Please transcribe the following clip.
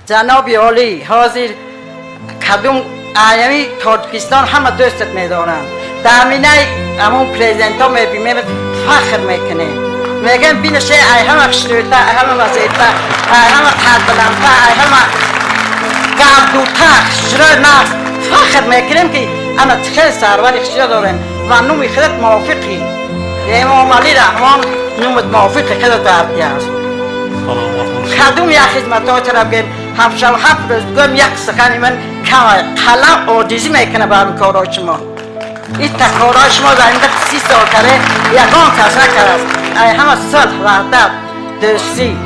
جناب عالی حاضر کدوم ایامی تاجیکستان همه دوستت میدارن دامینه همون پریزیدنت ها میبینیم فخر میکنه میگن بینشه ای همه خشتویتا ای همه وزیتا ای همه تدبلنتا ای همه قبدوتا خشتر نفس فخر میکنیم که انا خیلی سروری خشتر داریم و نومی خودت موافقی امام علی رحمان نومت موافق خودت دارتی هست خدوم یک خدمت ها چرا بگیم هفت روز گم یک سخنی من کم قلم عاجزی میکنه برام کارای شما این کارای شما در این 30 سال کرده یکان کس نکرده ای همه صلح وحدت دوستی